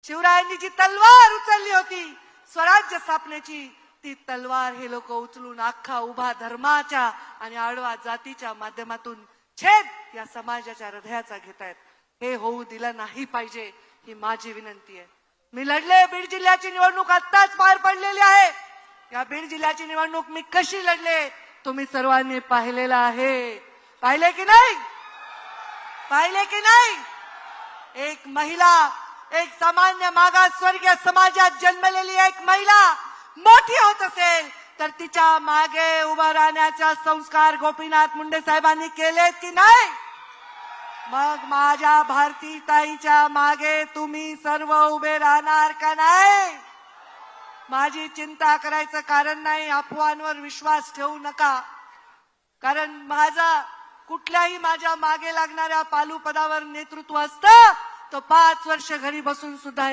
शिवरायांनी जी तलवार उचलली होती स्वराज्य स्थापनेची, ती तलवार हे लोक उचलून अख्खा उभा धर्माच्या आणि आडवा जातीच्या माध्यमातून छेद या समाजाच्या हृदयाचा घेतायत. हे होऊ दिलं नाही पाहिजे ही माझी विनंती आहे. मी लढले. बीड जिल्ह्याची निवडणूक आत्ताच पार पडलेली आहे. या बीड जिल्ह्याची निवडणूक मी कशी लढले तुम्ही सर्वांनी पाहिलेलं आहे. पाहिले की नाही? पाहिले की नाही? एक महिला, एक सामान्य मागासवर्गीय समाजात जन्मलेली एक महिला मोठी होत असेल तर तिच्या मागे उभा राहण्याचा संस्कार गोपीनाथ मुंडे साहेबांनी केलेत की नाही? मग माझ्या भारतीताईच्या मागे तुम्ही सर्व उभे राहणार का नाही? माझी चिंता करायचं कारण नाही. अफवांवर विश्वास ठेवू नका. कारण कुठल्याही माझ्या मागे लागणाऱ्या पालू पदावर नेतृत्व असतं तर 5 वर्ष घरी बसून सुद्धा